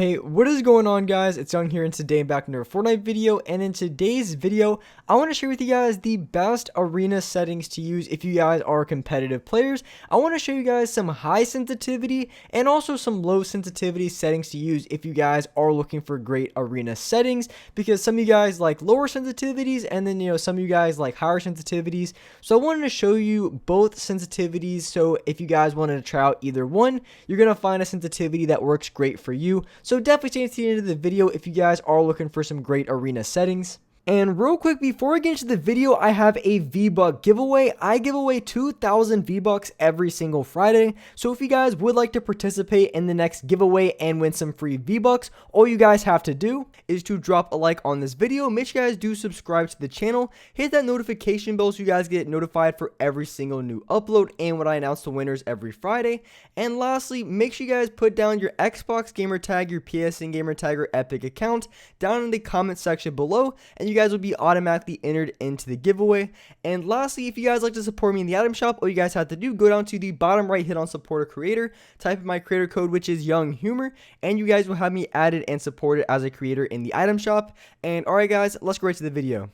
Hey, what is going on, guys? It's Young here, and today I'm back in a Fortnite video, and in today's video I want to share with you guys the best arena settings to use if you guys are competitive players. I want to show you guys some high sensitivity and also some low sensitivity settings to use if you guys are looking for great arena settings, because some of you guys like lower sensitivities and then some of you guys like higher sensitivities. So I wanted to show you both sensitivities, so if you guys wanted to try out either one, you're going to find a sensitivity that works great for you. So definitely stay to the end of the video if you guys are looking for some great arena settings. And real quick, before I get into the video, I have a V-Buck giveaway. I give away 2,000 V-Bucks every single Friday. So if you guys would like to participate in the next giveaway and win some free V-Bucks, all you guys have to do is to drop a like on this video. Make sure you guys do subscribe to the channel. Hit that notification bell so you guys get notified for every single new upload and when I announce the winners every Friday. And lastly, make sure you guys put down your Xbox gamer tag, your PSN gamer tag, or Epic account down in the comment section below, and you guys will be automatically entered into the giveaway. And lastly, if you guys like to support me in the item shop, all you guys have to do, go down to the bottom right, hit on support a creator, type in my creator code, which is Young Humor, and you guys will have me added and supported as a creator in the item shop. And alright guys, let's go right to the video.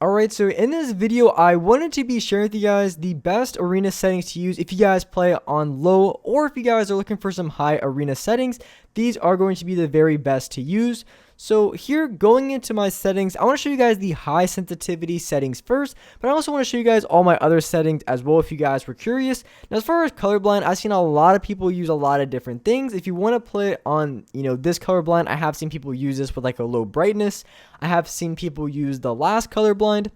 Alright, so in this video, I wanted to be sharing with you guys the best arena settings to use if you guys play on low, or if you guys are looking for some high arena settings. These are going to be the very best to use. So here, going into my settings, I want to show you guys the high sensitivity settings first, but I also want to show you guys all my other settings as well if you guys were curious. Now, as far as colorblind, I've seen a lot of people use a lot of different things. If you want to play on, this colorblind, I have seen people use this with like a low brightness. I have seen people use the last colorblind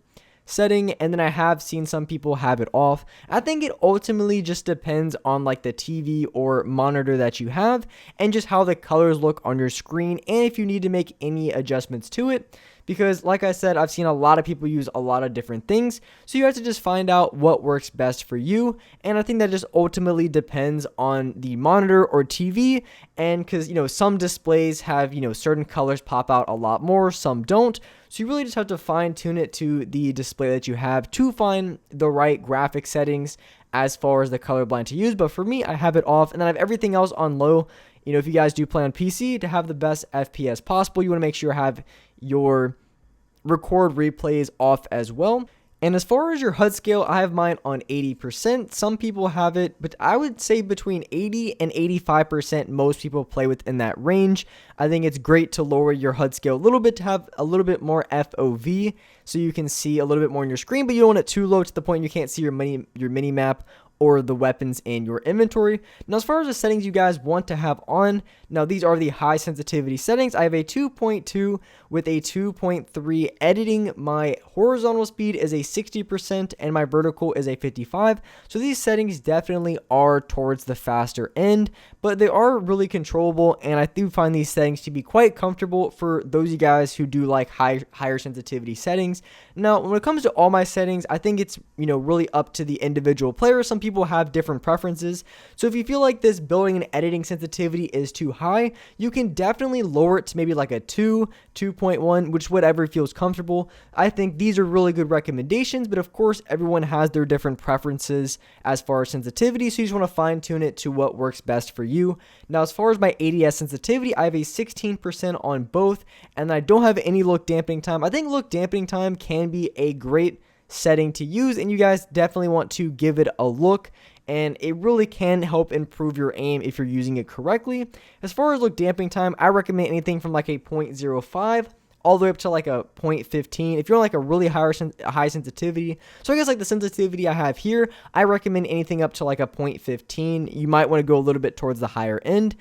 setting, and then I have seen some people have it off. I think it ultimately just depends on like the TV or monitor that you have and just how the colors look on your screen, and if you need to make any adjustments to it, because like I said, I've seen a lot of people use a lot of different things, so you have to just find out what works best for you. And I think that just ultimately depends on the monitor or TV, and because some displays have certain colors pop out a lot more, some don't. So you really just have to fine tune it to the display that you have to find the right graphic settings as far as the colorblind to use. But for me, I have it off, and then I have everything else on low. If you guys do play on PC, to have the best FPS possible, you want to make sure you have your record replays off as well. And as far as your HUD scale, I have mine on 80%. Some people have it, but I would say between 80 and 85%, most people play within that range. I think it's great to lower your HUD scale a little bit to have a little bit more FOV, so you can see a little bit more on your screen, but you don't want it too low to the point you can't see your mini map or the weapons in your inventory. Now, as far as the settings you guys want to have on, now these are the high sensitivity settings. I have a 2.2 with a 2.3 editing. My horizontal speed is a 60% and my vertical is a 55. So these settings definitely are towards the faster end, but they are really controllable, and I do find these settings to be quite comfortable for those of you guys who do like higher sensitivity settings. Now, when it comes to all my settings, I think it's really up to the individual player. Some people have different preferences, so if you feel like this building and editing sensitivity is too high, you can definitely lower it to maybe like a 2.1, which whatever feels comfortable. I think these are really good recommendations, but of course everyone has their different preferences as far as sensitivity, so you just want to fine tune it to what works best for you. Now, as far as my ADS sensitivity, I have a 16% on both, and I don't have any look dampening time. I think look dampening time can be a great setting to use, and you guys definitely want to give it a look, and it really can help improve your aim if you're using it correctly. As far as look dampening time, I recommend anything from like a 0.05 all the way up to like a 0.15 if you're on like a really high sensitivity. So I guess like the sensitivity I have here, I recommend anything up to like a 0.15. You might want to go a little bit towards the higher end.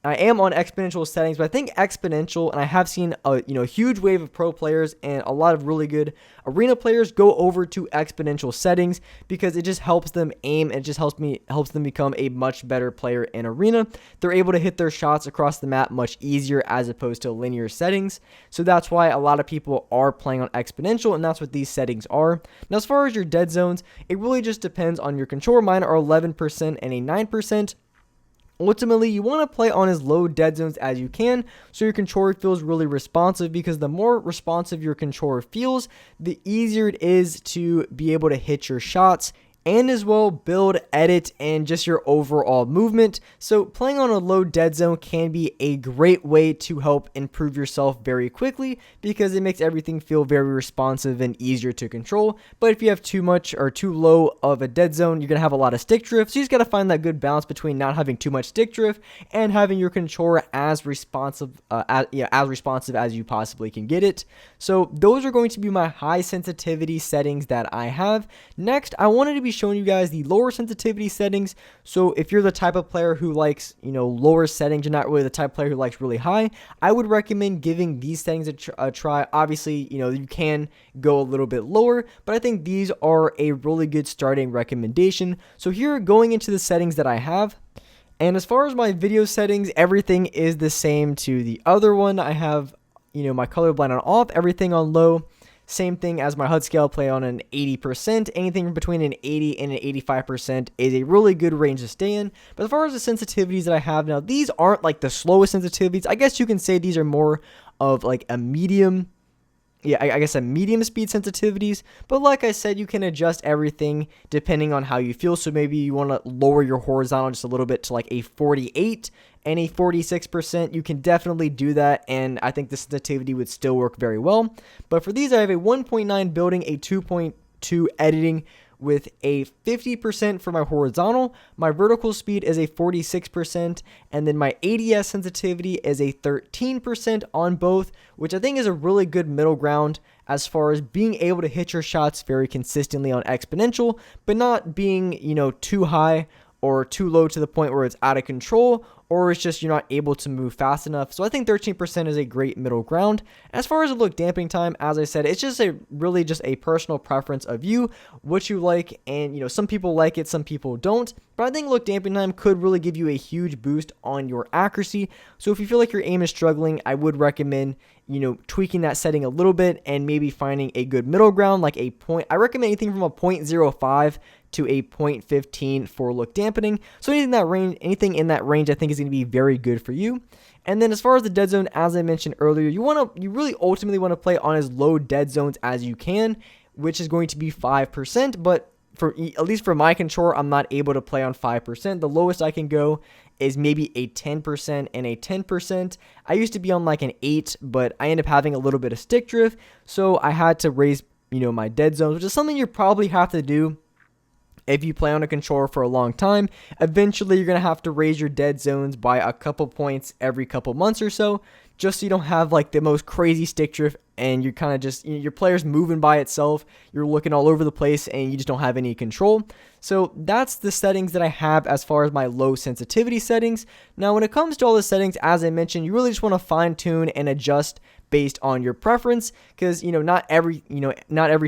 I am on exponential settings, but I think exponential, and I have seen a huge wave of pro players and a lot of really good arena players go over to exponential settings because it just helps them aim, and it just helps them become a much better player in arena. They're able to hit their shots across the map much easier as opposed to linear settings. So that's why a lot of people are playing on exponential, and that's what these settings are. Now, as far as your dead zones, it really just depends on your controller. Mine are 11% and a 9%. Ultimately, you want to play on as low dead zones as you can so your controller feels really responsive, because the more responsive your controller feels, the easier it is to be able to hit your shots and as well build, edit, and just your overall movement. So playing on a low dead zone can be a great way to help improve yourself very quickly because it makes everything feel very responsive and easier to control. But if you have too much or too low of a dead zone, you're going to have a lot of stick drift. So you just got to find that good balance between not having too much stick drift and having your controller as responsive as you possibly can get it. So those are going to be my high sensitivity settings that I have. Next, I wanted to be showing you guys the lower sensitivity settings. So if you're the type of player who likes, lower settings, you're not really the type of player who likes really high, I would recommend giving these settings a try. Obviously, you can go a little bit lower, but I think these are a really good starting recommendation. So here, going into the settings that I have, and as far as my video settings, everything is the same to the other one. I have, my colorblind on off, everything on low. Same thing as my Hud Scale, play on an 80%. Anything between an 80 and an 85% is a really good range to stay in. But as far as the sensitivities that I have now, these aren't like the slowest sensitivities. I guess you can say these are more of like a medium, I guess a medium speed sensitivities. But like I said, you can adjust everything depending on how you feel. So maybe you want to lower your horizontal just a little bit to like a 48 and a 46%. You can definitely do that, and I think the sensitivity would still work very well. But for these, I have a 1.9 building, a 2.2 editing, with a 50% for my horizontal. My vertical speed is a 46%, and then my ADS sensitivity is a 13% on both, which I think is a really good middle ground as far as being able to hit your shots very consistently on Exponential, but not being, too high or too low to the point where it's out of control, or it's just you're not able to move fast enough. So I think 13% is a great middle ground. As far as the look dampening time, as I said, it's just really just a personal preference of you, what you like, and some people like it, some people don't. But I think look dampening time could really give you a huge boost on your accuracy. So if you feel like your aim is struggling, I would recommend tweaking that setting a little bit and maybe finding a good middle ground, like a point. I recommend anything from a 0.05 to a 0.15 for look dampening. So anything in that range I think is going to be very good for you. And then as far as the dead zone, as I mentioned earlier, you really ultimately want to play on as low dead zones as you can, which is going to be 5%, but at least for my controller, I'm not able to play on 5%. The lowest I can go is maybe a 10% and a 10%. I used to be on like an 8, but I ended up having a little bit of stick drift, so I had to raise, my dead zones, which is something you probably have to do if you play on a controller for a long time. Eventually, you're going to have to raise your dead zones by a couple points every couple months or so, just so you don't have like the most crazy stick drift and you're kind of just, your player's moving by itself, you're looking all over the place, and you just don't have any control. So that's the settings that I have as far as my low sensitivity settings. Now, when it comes to all the settings, as I mentioned, you really just want to fine tune and adjust based on your preference, because not every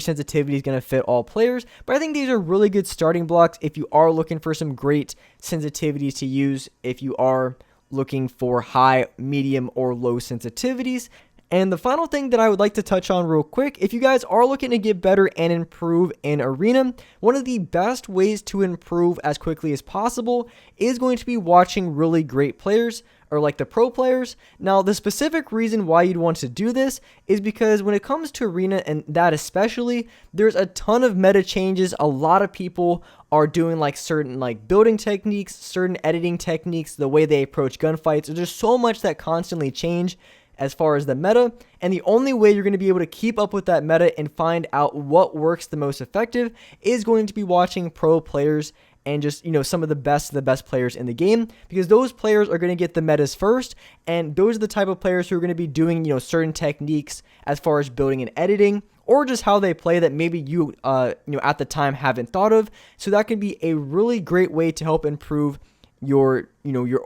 sensitivity is going to fit all players, but I think these are really good starting blocks if you are looking for some great sensitivities to use, if you are looking for high, medium, or low sensitivities. And the final thing that I would like to touch on real quick, if you guys are looking to get better and improve in Arena, one of the best ways to improve as quickly as possible is going to be watching really great players, or like the pro players. Now, the specific reason why you'd want to do this is because when it comes to Arena, and that especially, there's a ton of meta changes. A lot of people are doing like certain like building techniques, certain editing techniques, the way they approach gunfights. There's so much that constantly change as far as the meta, and the only way you're going to be able to keep up with that meta and find out what works the most effective is going to be watching pro players and just, some of the best players in the game, because those players are going to get the metas first, and those are the type of players who are going to be doing, certain techniques as far as building and editing, or just how they play that maybe you at the time haven't thought of. So that can be a really great way to help improve your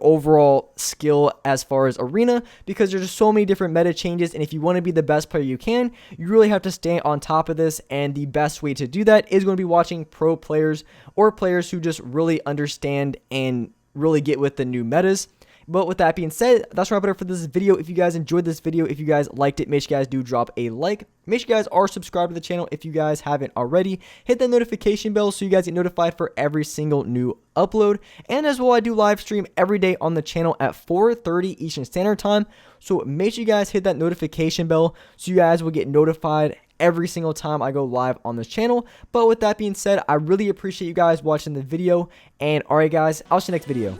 overall skill as far as Arena, because there's just so many different meta changes, and if you want to be the best player you can, you really have to stay on top of this, and the best way to do that is going to be watching pro players or players who just really understand and really get with the new metas. But with that being said, that's wrap it up for this video. If you guys enjoyed this video, if you guys liked it, make sure you guys do drop a like. Make sure you guys are subscribed to the channel if you guys haven't already. Hit that notification bell so you guys get notified for every single new upload. And as well, I do live stream every day on the channel at 4:30 Eastern Standard Time. So make sure you guys hit that notification bell so you guys will get notified every single time I go live on this channel. But with that being said, I really appreciate you guys watching the video, and alright guys, I'll see you next video.